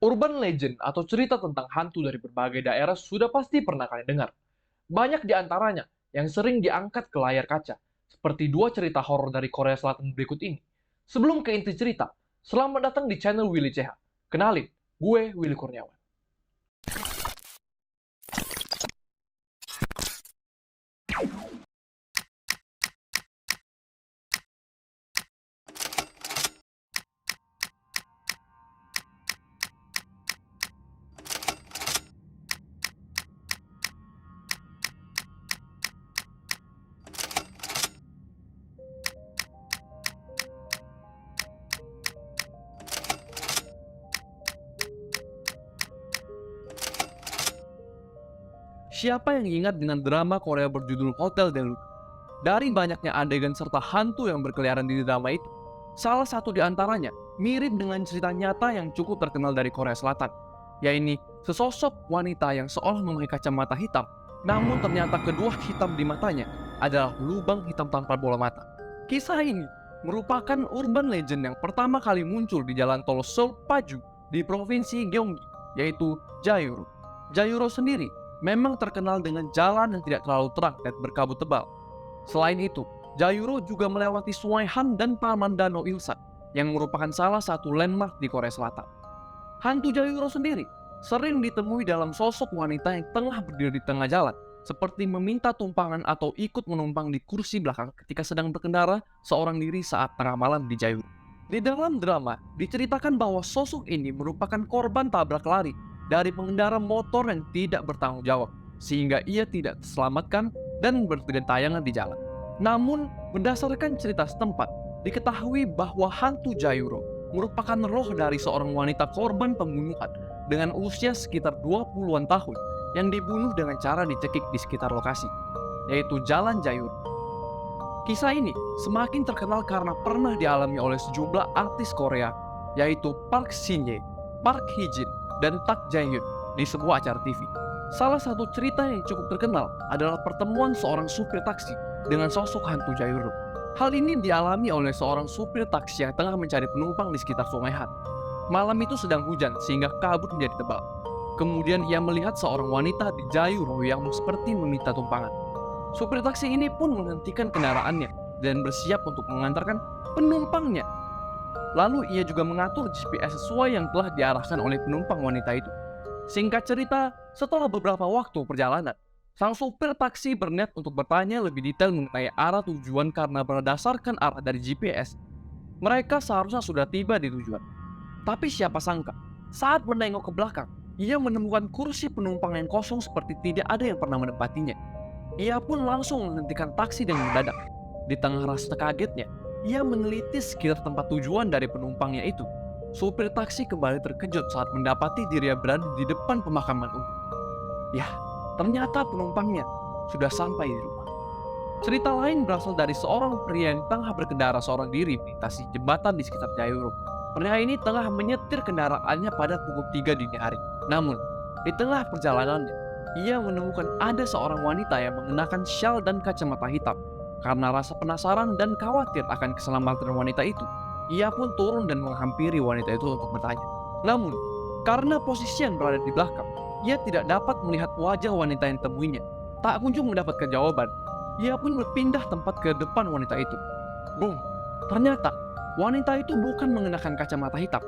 Urban legend atau cerita tentang hantu dari berbagai daerah sudah pasti pernah kalian dengar. Banyak di antaranya yang sering diangkat ke layar kaca, seperti dua cerita horor dari Korea Selatan berikut ini. Sebelum ke inti cerita, selamat datang di channel Willy CH. Kenalin, gue Willy Kurniawan. Siapa yang ingat dengan drama Korea berjudul Hotel Del Luna? Dari banyaknya adegan serta hantu yang berkeliaran di drama itu, salah satu di antaranya mirip dengan cerita nyata yang cukup terkenal dari Korea Selatan, yaitu sesosok wanita yang seolah memakai kacamata hitam, namun ternyata kedua hitam di matanya adalah lubang hitam tanpa bola mata. Kisah ini merupakan urban legend yang pertama kali muncul di jalan tol Seoul Paju di provinsi Gyeonggi, yaitu Jayuro. Jayuro sendiri memang terkenal dengan jalan yang tidak terlalu terang dan berkabut tebal. Selain itu, Jayuro juga melewati Sungai Han dan Taman Danau Ilsan, yang merupakan salah satu landmark di Korea Selatan. Hantu Jayuro sendiri sering ditemui dalam sosok wanita yang tengah berdiri di tengah jalan, seperti meminta tumpangan atau ikut menumpang di kursi belakang ketika sedang berkendara seorang diri saat tengah malam di Jayuro. Di dalam drama, diceritakan bahwa sosok ini merupakan korban tabrak lari dari pengendara motor yang tidak bertanggung jawab, sehingga ia tidak terselamatkan dan bergentayangan di jalan. Namun, berdasarkan cerita setempat, diketahui bahwa hantu Jayuro merupakan roh dari seorang wanita korban pembunuhan dengan usia sekitar 20-an tahun yang dibunuh dengan cara dicekik di sekitar lokasi, yaitu Jalan Jayuro. Kisah ini semakin terkenal karena pernah dialami oleh sejumlah artis Korea, yaitu Park Shin-ye, Park Hee-jin, dan Tak Jae-hyun di sebuah acara TV. Salah satu cerita yang cukup terkenal adalah pertemuan seorang supir taksi dengan sosok hantu Jayuro. Hal ini dialami oleh seorang supir taksi yang tengah mencari penumpang di sekitar Sungai Han. Malam itu sedang hujan sehingga kabut menjadi tebal. Kemudian ia melihat seorang wanita di Jayuro yang seperti meminta tumpangan. Supir taksi ini pun menghentikan kendaraannya dan bersiap untuk mengantarkan penumpangnya. Lalu ia juga mengatur GPS sesuai yang telah diarahkan oleh penumpang wanita itu. Singkat cerita, setelah beberapa waktu perjalanan, sang supir taksi berniat untuk bertanya lebih detail mengenai arah tujuan karena berdasarkan arah dari GPS, mereka seharusnya sudah tiba di tujuan. Tapi siapa sangka, saat menengok ke belakang, ia menemukan kursi penumpang yang kosong seperti tidak ada yang pernah menempatinya. Ia pun langsung menghentikan taksi dengan mendadak. Di tengah rasa kagetnya, ia meneliti sekitar tempat tujuan dari penumpangnya itu. Supir taksi kembali terkejut saat mendapati dirinya berada di depan pemakaman umum. Yah, ternyata penumpangnya sudah sampai di rumah. Cerita lain berasal dari seorang pria yang tengah berkendara seorang diri melintasi jembatan di sekitar Jayuro. Pria ini tengah menyetir kendaraannya pada pukul 3 dini hari. Namun, di tengah perjalanannya, ia menemukan ada seorang wanita yang mengenakan syal dan kacamata hitam. Karena rasa penasaran dan khawatir akan keselamatan wanita itu, ia pun turun dan menghampiri wanita itu untuk bertanya. Namun, karena posisi yang berada di belakang, ia tidak dapat melihat wajah wanita yang temuinya. Tak kunjung mendapatkan jawaban, ia pun berpindah tempat ke depan wanita itu. Boom! Ternyata, wanita itu bukan mengenakan kacamata hitam,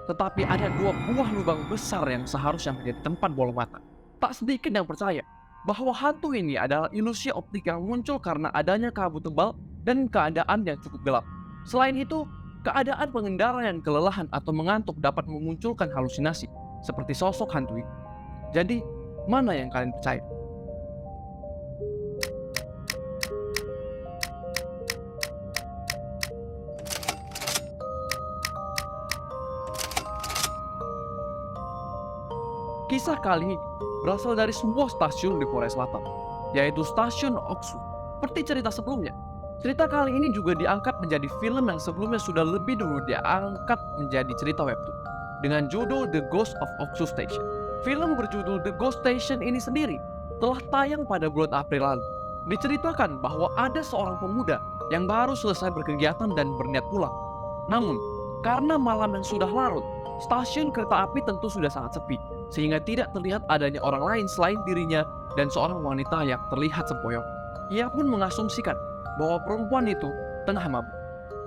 tetapi ada dua buah lubang besar yang seharusnya menjadi tempat bola mata. Tak sedikit yang percaya bahwa hantu ini adalah ilusi optik yang muncul karena adanya kabut tebal dan keadaan yang cukup gelap. Selain itu, keadaan pengendara yang kelelahan atau mengantuk dapat memunculkan halusinasi, seperti sosok hantu ini. Jadi, mana yang kalian percaya? Kisah kali ini berasal dari sebuah stasiun di Korea Selatan, yaitu stasiun Oksu. Seperti cerita sebelumnya, cerita kali ini juga diangkat menjadi film yang sebelumnya sudah lebih dulu diangkat menjadi cerita webtoon dengan judul The Ghost of Oksu Station. Film berjudul The Ghost Station ini sendiri telah tayang pada bulan April lalu. Diceritakan bahwa ada seorang pemuda yang baru selesai berkegiatan dan berniat pulang. Namun, Karena malam yang sudah larut, stasiun kereta api tentu sudah sangat sepi, sehingga tidak terlihat adanya orang lain selain dirinya dan seorang wanita yang terlihat sempoyong. Ia pun mengasumsikan bahwa perempuan itu tengah mabuk.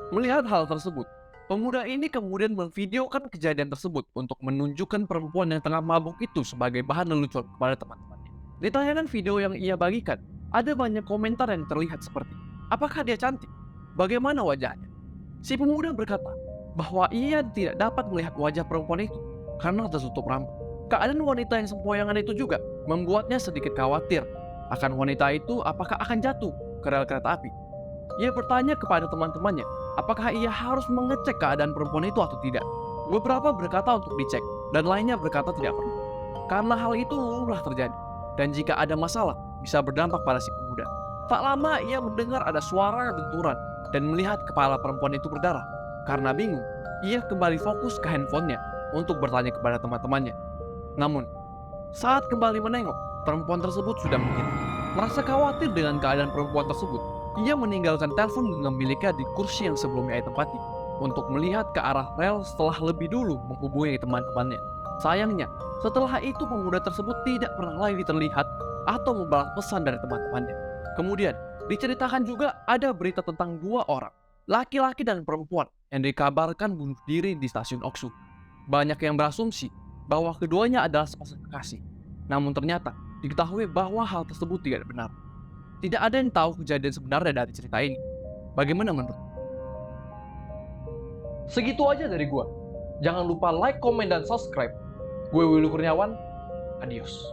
Melihat hal tersebut, pemuda ini kemudian memvideokan kejadian tersebut untuk menunjukkan perempuan yang tengah mabuk itu sebagai bahan lelucon kepada teman-temannya. Di tayangan video yang ia bagikan, ada banyak komentar yang terlihat seperti, apakah dia cantik? Bagaimana wajahnya? Si pemuda berkata bahwa ia tidak dapat melihat wajah perempuan itu karena tertutup rambut. Keadaan wanita yang sempoyangan itu juga membuatnya sedikit khawatir akan wanita itu apakah akan jatuh ke rel kereta api. Ia bertanya kepada teman-temannya apakah ia harus mengecek keadaan perempuan itu atau tidak. Beberapa berkata untuk dicek dan lainnya berkata tidak perlu, karena hal itu lumrah terjadi dan jika ada masalah bisa berdampak pada si pemuda. Tak lama ia mendengar ada suara benturan dan melihat kepala perempuan itu berdarah. Karena bingung, ia kembali fokus ke handphonenya untuk bertanya kepada teman-temannya. Namun, saat kembali menengok, perempuan tersebut sudah menghilang. Merasa khawatir dengan keadaan perempuan tersebut, ia meninggalkan telepon genggam miliknya di kursi yang sebelumnya ia tempati untuk melihat ke arah rel setelah lebih dulu menghubungi teman-temannya. Sayangnya, setelah itu pemuda tersebut tidak pernah lagi terlihat atau membalas pesan dari teman-temannya. Kemudian, diceritakan juga ada berita tentang 2 orang, laki-laki dan perempuan, yang dikabarkan bunuh diri di stasiun Oksu. Banyak yang berasumsi bahwa keduanya adalah sepasang kekasih. Namun ternyata diketahui bahwa hal tersebut tidak benar. Tidak ada yang tahu kejadian sebenarnya dari cerita ini. Bagaimana menurut? Segitu aja dari gua. Jangan lupa like, komen, dan subscribe. Gue Willy Kurniawan. Adios.